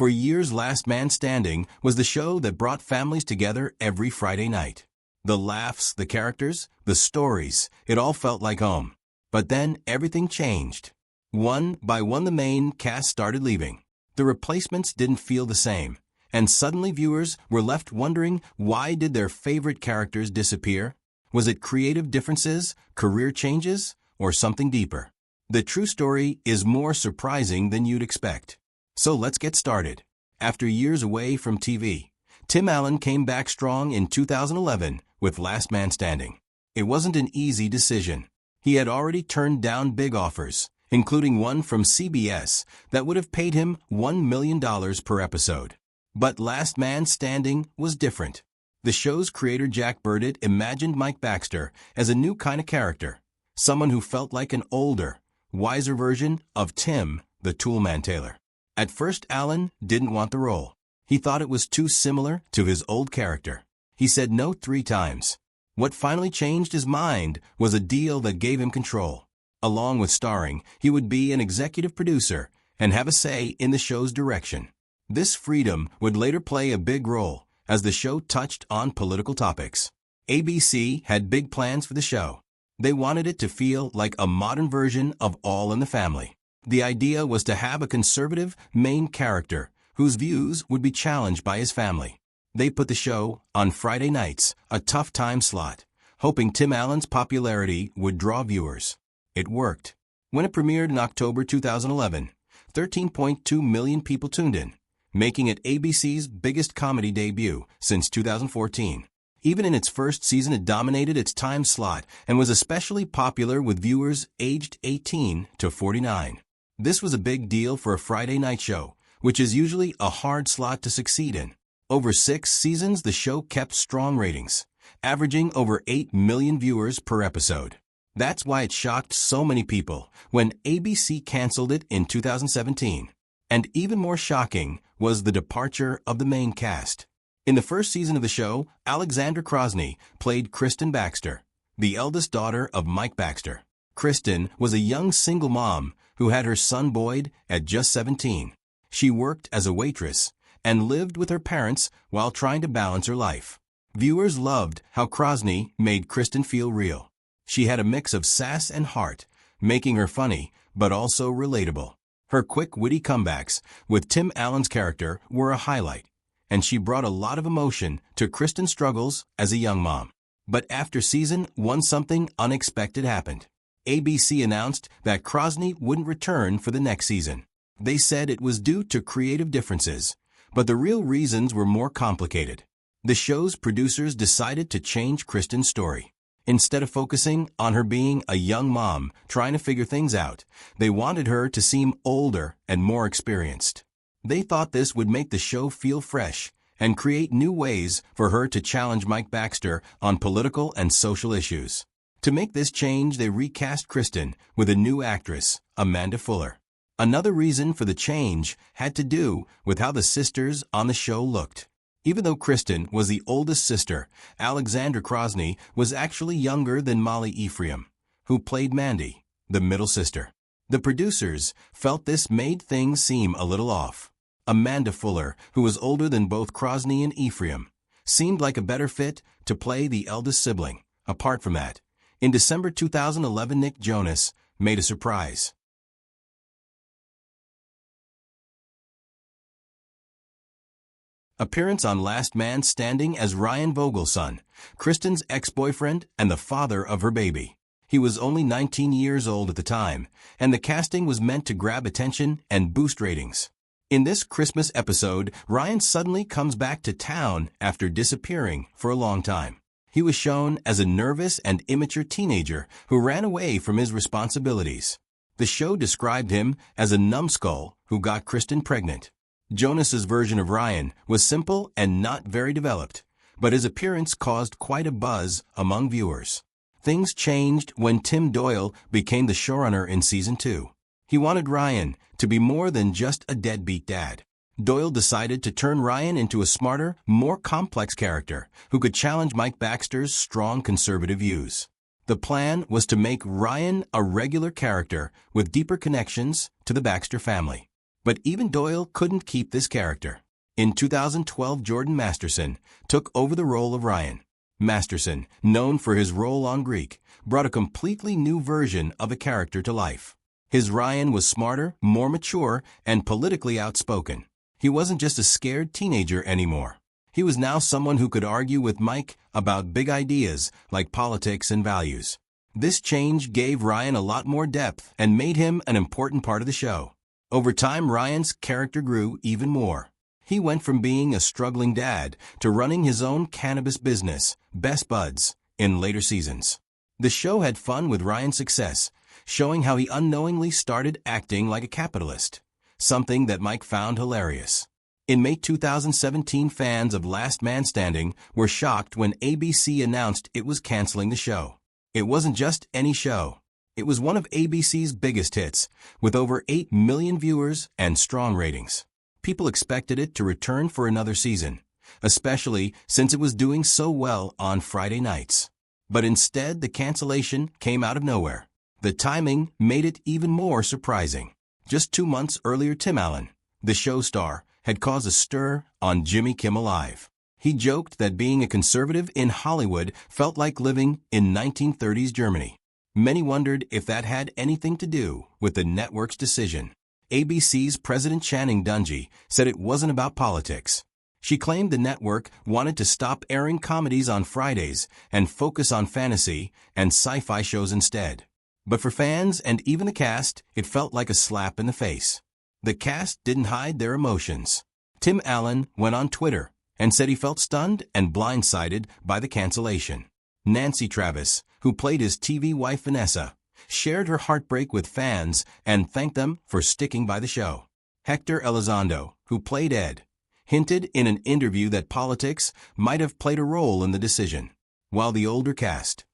For years, Last Man Standing was the show that brought families together every Friday night. The laughs, the characters, the stories, it all felt like home. But then everything changed. One by one the main cast started leaving. The replacements didn't feel the same. And suddenly viewers were left wondering, why did their favorite characters disappear? Was it creative differences, career changes, or something deeper? The true story is more surprising than you'd expect. So let's get started. After years away from TV, Tim Allen came back strong in 2011 with Last Man Standing. It wasn't an easy decision. He had already turned down big offers, including one from CBS that would have paid him $1 million per episode. But Last Man Standing was different. The show's creator Jack Burdett imagined Mike Baxter as a new kind of character, someone who felt like an older, wiser version of Tim, the Toolman Taylor. At first, Allen didn't want the role. He thought it was too similar to his old character. He said no 3 times. What finally changed his mind was a deal that gave him control. Along with starring, he would be an executive producer and have a say in the show's direction. This freedom would later play a big role as the show touched on political topics. ABC had big plans for the show. They wanted it to feel like a modern version of All in the Family. The idea was to have a conservative main character whose views would be challenged by his family. They put the show on Friday nights, a tough time slot, hoping Tim Allen's popularity would draw viewers. It worked. When it premiered in October 2011, 13.2 million people tuned in, making it ABC's biggest comedy debut since 2014. Even in its first season, it dominated its time slot and was especially popular with viewers aged 18 to 49. This was a big deal for a Friday night show, which is usually a hard slot to succeed in. Over 6 seasons, the show kept strong ratings, averaging over 8 million viewers per episode. That's why it shocked so many people when ABC canceled it in 2017. And even more shocking was the departure of the main cast. In the first season of the show, Alexandra Krosny played Kristen Baxter, the eldest daughter of Mike Baxter. Kristen was a young single mom who had her son Boyd at just 17. She worked as a waitress and lived with her parents while trying to balance her life. Viewers loved how Krosny made Kristen feel real. She had a mix of sass and heart, making her funny but also relatable. Her quick, witty comebacks with Tim Allen's character were a highlight, and she brought a lot of emotion to Kristen's struggles as a young mom. But after season 1, something unexpected happened. ABC announced that Krosny wouldn't return for the next season. They said it was due to creative differences, but the real reasons were more complicated. The show's producers decided to change Kristen's story. Instead of focusing on her being a young mom trying to figure things out, they wanted her to seem older and more experienced. They thought this would make the show feel fresh and create new ways for her to challenge Mike Baxter on political and social issues. To make this change, they recast Kristen with a new actress, Amanda Fuller. Another reason for the change had to do with how the sisters on the show looked. Even though Kristen was the oldest sister, Alexandra Krosny was actually younger than Molly Ephraim, who played Mandy, the middle sister. The producers felt this made things seem a little off. Amanda Fuller, who was older than both Krosny and Ephraim, seemed like a better fit to play the eldest sibling. Apart from that, in December 2011, Nick Jonas made a surprise appearance on Last Man Standing as Ryan Vogelson, Kristen's ex-boyfriend and the father of her baby. He was only 19 years old at the time, and the casting was meant to grab attention and boost ratings. In this Christmas episode, Ryan suddenly comes back to town after disappearing for a long time. He was shown as a nervous and immature teenager who ran away from his responsibilities. The show described him as a numbskull who got Kristen pregnant. Jonas's version of Ryan was simple and not very developed, but his appearance caused quite a buzz among viewers. Things changed when Tim Doyle became the showrunner in Season 2. He wanted Ryan to be more than just a deadbeat dad. Doyle decided to turn Ryan into a smarter, more complex character who could challenge Mike Baxter's strong conservative views. The plan was to make Ryan a regular character with deeper connections to the Baxter family. But even Doyle couldn't keep this character. In 2012, Jordan Masterson took over the role of Ryan. Masterson, known for his role on Greek, brought a completely new version of a character to life. His Ryan was smarter, more mature, and politically outspoken. He wasn't just a scared teenager anymore. He was now someone who could argue with Mike about big ideas like politics and values. This change gave Ryan a lot more depth and made him an important part of the show. Over time, Ryan's character grew even more. He went from being a struggling dad to running his own cannabis business, Best Buds, in later seasons. The show had fun with Ryan's success, showing how he unknowingly started acting like a capitalist, something that Mike found hilarious. In May 2017, fans of Last Man Standing were shocked when ABC announced it was canceling the show. It wasn't just any show. It was one of ABC's biggest hits, with over 8 million viewers and strong ratings. People expected it to return for another season, especially since it was doing so well on Friday nights. But instead, the cancellation came out of nowhere. The timing made it even more surprising. Just 2 months earlier, Tim Allen, the show star, had caused a stir on Jimmy Kimmel Live. He joked that being a conservative in Hollywood felt like living in 1930s Germany. Many wondered if that had anything to do with the network's decision. ABC's President Channing Dungey said it wasn't about politics. She claimed the network wanted to stop airing comedies on Fridays and focus on fantasy and sci-fi shows instead. But for fans and even the cast, it felt like a slap in the face. The cast didn't hide their emotions. Tim Allen went on Twitter and said he felt stunned and blindsided by the cancellation. Nancy Travis, who played his TV wife Vanessa, shared her heartbreak with fans and thanked them for sticking by the show. Hector Elizondo, who played Ed, hinted in an interview that politics might have played a role in the decision. While the older cast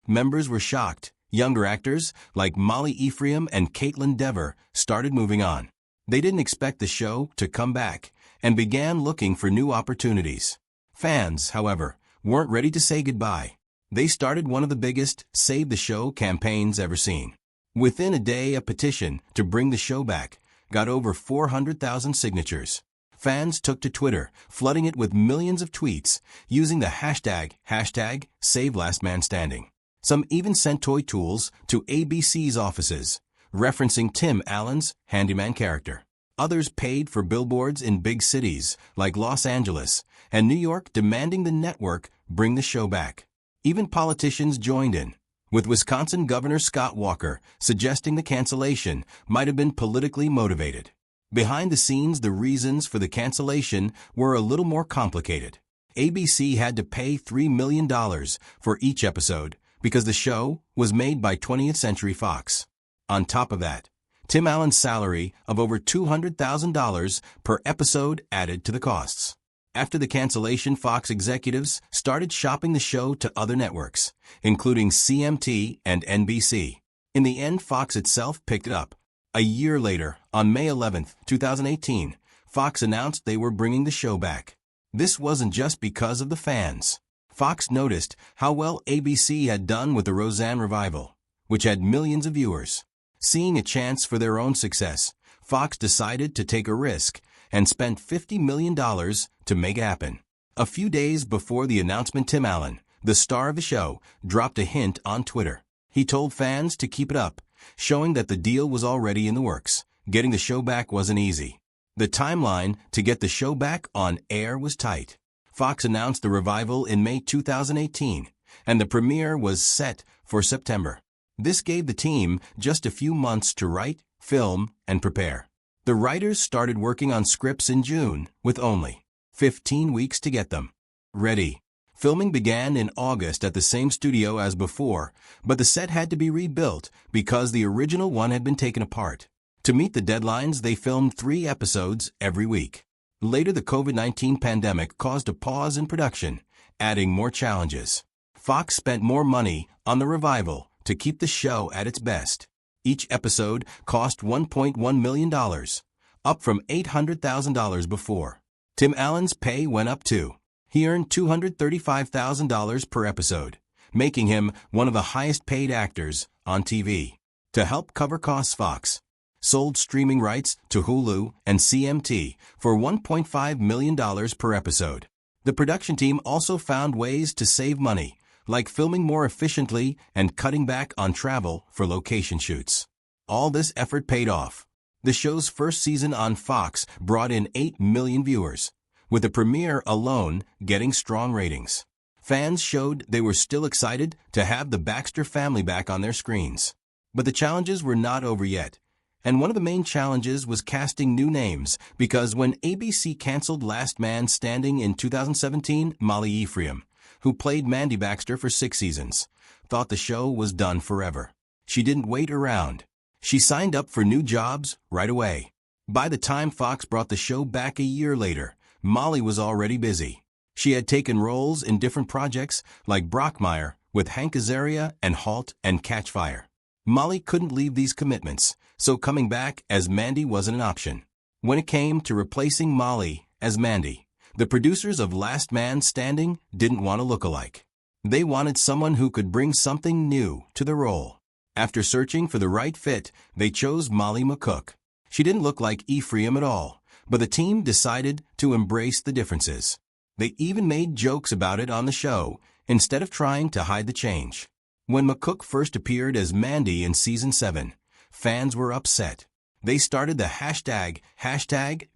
members were shocked, younger actors like Molly Ephraim and Caitlin Dever started moving on. They didn't expect the show to come back and began looking for new opportunities. Fans, however, weren't ready to say goodbye. They started one of the biggest Save the Show campaigns ever seen. Within a day, a petition to bring the show back got over 400,000 signatures. Fans took to Twitter, flooding it with millions of tweets using the hashtag #SaveLastManStanding. Some even sent toy tools to ABC's offices, referencing Tim Allen's handyman character. Others paid for billboards in big cities like Los Angeles and New York, demanding the network bring the show back. Even politicians joined in, with Wisconsin Governor Scott Walker suggesting the cancellation might have been politically motivated. Behind the scenes, the reasons for the cancellation were a little more complicated. ABC had to pay $3 million for each episode because the show was made by 20th Century Fox. On top of that, Tim Allen's salary of over $200,000 per episode added to the costs. After the cancellation, Fox executives started shopping the show to other networks, including CMT and NBC. In the end, Fox itself picked it up. A year later, on May 11, 2018, Fox announced they were bringing the show back. This wasn't just because of the fans. Fox noticed how well ABC had done with the Roseanne revival, which had millions of viewers. Seeing a chance for their own success, Fox decided to take a risk and spent $50 million to make it happen. A few days before the announcement, Tim Allen, the star of the show, dropped a hint on Twitter. He told fans to keep it up, showing that the deal was already in the works. Getting the show back wasn't easy. The timeline to get the show back on air was tight. Fox announced the revival in May 2018, and the premiere was set for September. This gave the team just a few months to write, film, and prepare. The writers started working on scripts in June, with only 15 weeks to get them ready. Filming began in August at the same studio as before, but the set had to be rebuilt because the original one had been taken apart. To meet the deadlines, they filmed 3 episodes every week. Later, the COVID-19 pandemic caused a pause in production, adding more challenges. Fox spent more money on the revival to keep the show at its best. Each episode cost $1.1 million, up from $800,000 before. Tim Allen's pay went up too. He earned $235,000 per episode, making him one of the highest paid actors on TV. To help cover costs, Fox sold streaming rights to Hulu and CMT for $1.5 million per episode. The production team also found ways to save money, like filming more efficiently and cutting back on travel for location shoots. All this effort paid off. The show's first season on Fox brought in 8 million viewers, with the premiere alone getting strong ratings. Fans showed they were still excited to have the Baxter family back on their screens. But the challenges were not over yet. And one of the main challenges was casting new names, because when ABC canceled Last Man Standing in 2017, Molly Ephraim, who played Mandy Baxter for 6 seasons, thought the show was done forever. She didn't wait around. She signed up for new jobs right away. By the time Fox brought the show back a year later, Molly was already busy. She had taken roles in different projects like Brockmire with Hank Azaria and Halt and Catch Fire. Molly couldn't leave these commitments, so coming back as Mandy wasn't an option. When it came to replacing Molly as Mandy, the producers of Last Man Standing didn't want a look-alike. They wanted someone who could bring something new to the role. After searching for the right fit, they chose Molly McCook. She didn't look like Ephraim at all, but the team decided to embrace the differences. They even made jokes about it on the show, instead of trying to hide the change. When McCook first appeared as Mandy in Season 7, fans were upset. They started the hashtag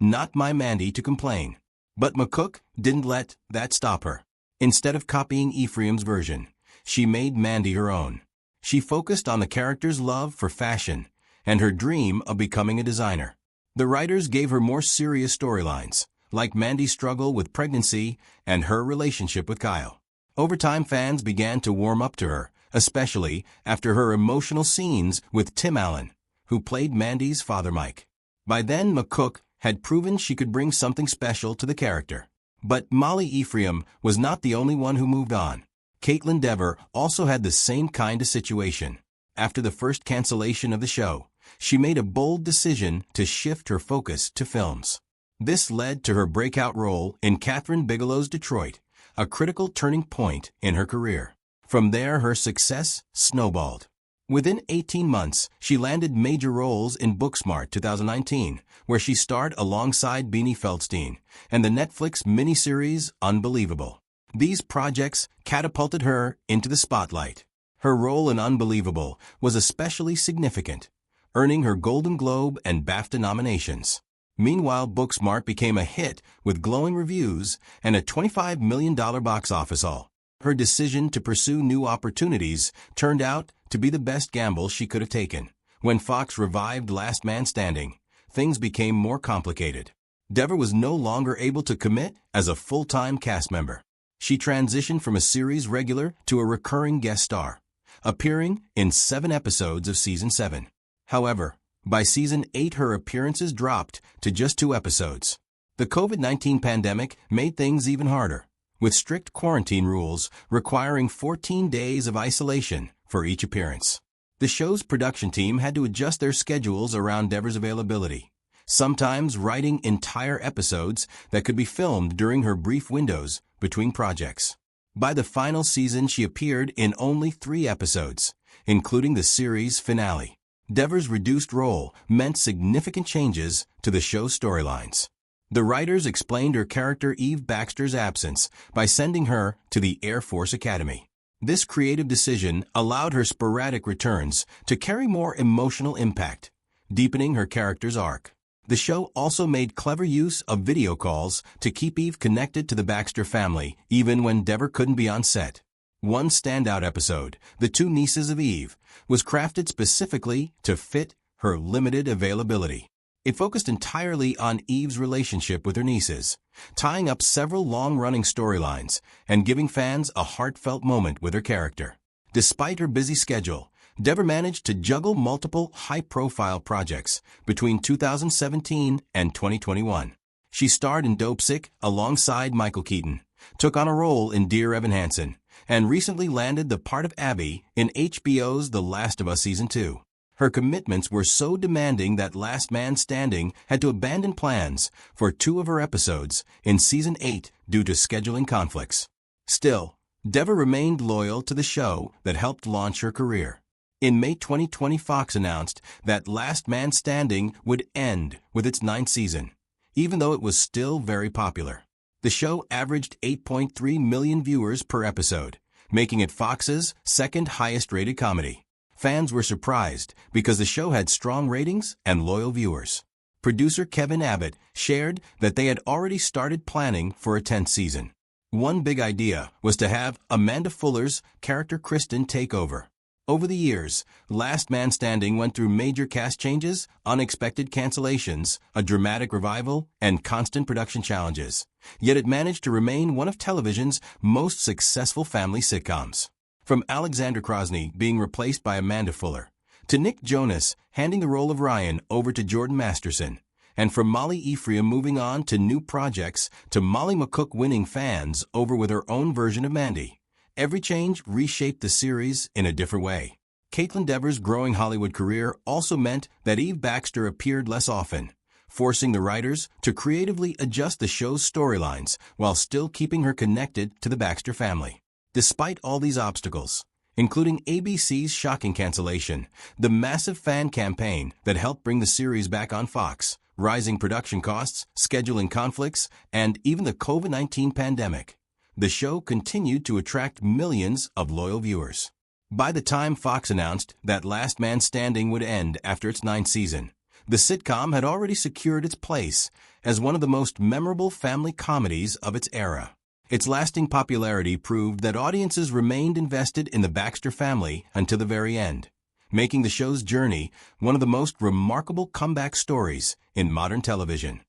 #NotMyMandy to complain. But McCook didn't let that stop her. Instead of copying Ephraim's version, she made Mandy her own. She focused on the character's love for fashion and her dream of becoming a designer. The writers gave her more serious storylines, like Mandy's struggle with pregnancy and her relationship with Kyle. Over time, fans began to warm up to her, especially after her emotional scenes with Tim Allen, who played Mandy's father Mike. By then, McCook had proven she could bring something special to the character. But Molly Ephraim was not the only one who moved on. Caitlin Dever also had the same kind of situation. After the first cancellation of the show, she made a bold decision to shift her focus to films. This led to her breakout role in Kathryn Bigelow's Detroit, a critical turning point in her career. From there, her success snowballed. Within 18 months, she landed major roles in Booksmart 2019, where she starred alongside Beanie Feldstein, and the Netflix miniseries Unbelievable. These projects catapulted her into the spotlight. Her role in Unbelievable was especially significant, earning her Golden Globe and BAFTA nominations. Meanwhile, Booksmart became a hit with glowing reviews and a $25 million box office haul. Her decision to pursue new opportunities turned out to be the best gamble she could have taken. When Fox revived Last Man Standing, things became more complicated. Dever was no longer able to commit as a full-time cast member. She transitioned from a series regular to a recurring guest star, appearing in 7 episodes of Season 7. However, by Season 8 her appearances dropped to just 2 episodes. The COVID-19 pandemic made things even harder, with strict quarantine rules requiring 14 days of isolation for each appearance. The show's production team had to adjust their schedules around Dever's availability, sometimes writing entire episodes that could be filmed during her brief windows between projects. By the final season, she appeared in only 3 episodes, including the series finale. Dever's reduced role meant significant changes to the show's storylines. The writers explained her character Eve Baxter's absence by sending her to the Air Force Academy. This creative decision allowed her sporadic returns to carry more emotional impact, deepening her character's arc. The show also made clever use of video calls to keep Eve connected to the Baxter family, even when Dever couldn't be on set. One standout episode, The Two Nieces of Eve, was crafted specifically to fit her limited availability. It focused entirely on Eve's relationship with her nieces, tying up several long-running storylines and giving fans a heartfelt moment with her character. Despite her busy schedule, Dever managed to juggle multiple high-profile projects between 2017 and 2021. She starred in Dopesick alongside Michael Keaton, took on a role in Dear Evan Hansen, and recently landed the part of Abby in HBO's The Last of Us Season 2. Her commitments were so demanding that Last Man Standing had to abandon plans for 2 of her episodes in Season 8 due to scheduling conflicts. Still, Dever remained loyal to the show that helped launch her career. In May 2020, Fox announced that Last Man Standing would end with its ninth season, even though it was still very popular. The show averaged 8.3 million viewers per episode, making it Fox's second highest-rated comedy. Fans were surprised because the show had strong ratings and loyal viewers. Producer Kevin Abbott shared that they had already started planning for a 10th season. One big idea was to have Amanda Fuller's character Kristen take over. Over the years, Last Man Standing went through major cast changes, unexpected cancellations, a dramatic revival, and constant production challenges. Yet it managed to remain one of television's most successful family sitcoms. From Alexander Krosny being replaced by Amanda Fuller, to Nick Jonas handing the role of Ryan over to Jordan Masterson, and from Molly Ephraim moving on to new projects, to Molly McCook winning fans over with her own version of Mandy. Every change reshaped the series in a different way. Caitlin Dever's growing Hollywood career also meant that Eve Baxter appeared less often, forcing the writers to creatively adjust the show's storylines while still keeping her connected to the Baxter family. Despite all these obstacles, including ABC's shocking cancellation, the massive fan campaign that helped bring the series back on Fox, rising production costs, scheduling conflicts, and even the COVID-19 pandemic, the show continued to attract millions of loyal viewers. By the time Fox announced that Last Man Standing would end after its ninth season, the sitcom had already secured its place as one of the most memorable family comedies of its era. Its lasting popularity proved that audiences remained invested in the Baxter family until the very end, making the show's journey one of the most remarkable comeback stories in modern television.